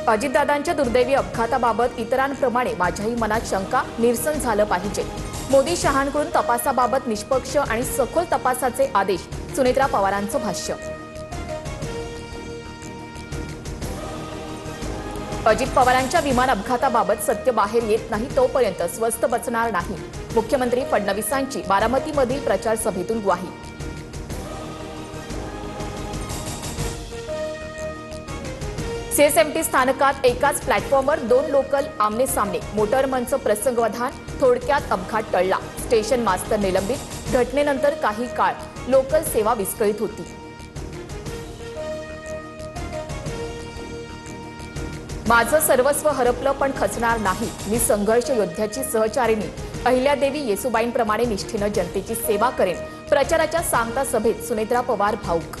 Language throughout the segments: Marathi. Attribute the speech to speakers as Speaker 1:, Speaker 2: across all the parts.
Speaker 1: अजितदादांच्या दुर्दैवी अपघाताबाबत इतरांप्रमाणे माझ्याही मनात शंका, निरसन झालं पाहिजे. मोदी शहांकडून तपासाबाबत निष्पक्ष आणि सखोल तपासाचे आदेश. सुनेत्रा पवारांचं भाष्य. अजित पवारांच्या विमान अपघाताबाबत सत्य बाहेर येत नाही तोपर्यंत स्वस्थ बसणार नाही. मुख्यमंत्री फडणवीसांची बारामतीमधील प्रचार सभेतून ग्वाही. सीएसएमटी स्थानकात एकाच प्लॅटफॉर्मवर 2 लोकल आमने सामने. मोटरमनचं प्रसंगवधान. थोडक्यात अपघात टळला. स्टेशन मास्तर निलंबित. घटनेनंतर काही काळ लोकल सेवा विस्कळीत होती. माझं सर्वस्व हरपलं पण खचणार नाही. मी संघर्ष योद्ध्याची सहचारिणी अहिल्यादेवी येसुबाईंप्रमाणे निष्ठेनं जनतेची सेवा करेन. प्रचाराच्या सांगता सभेत सुनेत्रा पवार भाऊक.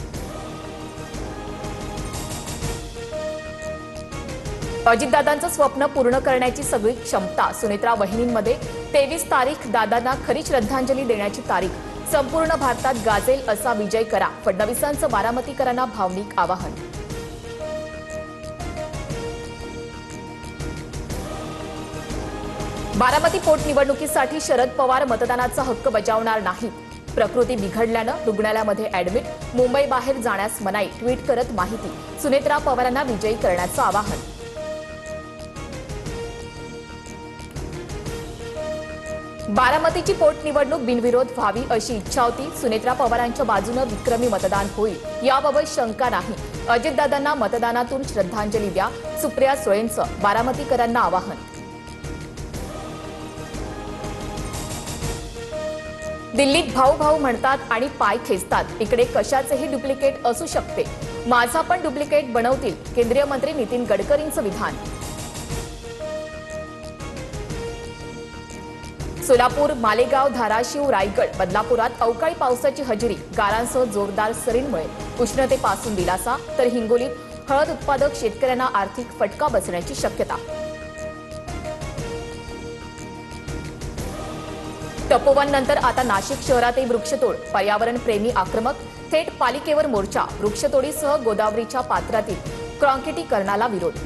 Speaker 1: अजितदादांचं स्वप्न पूर्ण करण्याची सगळी क्षमता सुनेत्रा वहिनींमध्ये. 23 तारीख दादांना खरी श्रद्धांजली देण्याची तारीख. संपूर्ण भारतात गाजेल असा विजय करा. फडणवीसांचं बारामतीकरांना भावनिक आवाहन. बारामती पोटनिवडणुकीसाठी शरद पवार मतदानाचा हक्क बजावणार नाहीत. प्रकृती बिघडल्यानं रुग्णालयामध्ये ऍडमिट. मुंबई बाहेर जाण्यास मनाई. ट्विट करत माहिती. सुनेत्रा पवारांना विजयी करण्याचं आवाहन. बारामतीची पोटनिवडणूक बिनविरोध व्हावी अशी इच्छा होती. सुनेत्रा पवारांच्या बाजूनं विक्रमी मतदान होईल याबाबत शंका नाही. अजितदादांना मतदानातून श्रद्धांजली द्या. सुप्रिया सुळेंचं बारामतीकरांना आवाहन. दिल्लीत भाऊ भाऊ म्हणतात आणि पाय खेचतात. इकडे कशाचेही डुप्लिकेट असू शकते. माझा पण डुप्लिकेट बनवतील. केंद्रीय मंत्री नितीन गडकरींचं विधान. सोलापूर, मालेगाव, धाराशिव, रायगड, बदलापुरात अवकाळी पावसाची हजेरी. गारांसह जोरदार सरींमुळे उष्णतेपासून दिलासा. तर हिंगोलीत हळद उत्पादक शेतकऱ्यांना आर्थिक फटका बसण्याची शक्यता. तपोवन नंतर आता नाशिक शहरातही वृक्षतोड. पर्यावरण प्रेमी आक्रमक. थेट पालिकेवर मोर्चा. वृक्षतोडीसह गोदावरीच्या पात्रातील कॉन्क्रिटीकरणाला विरोध.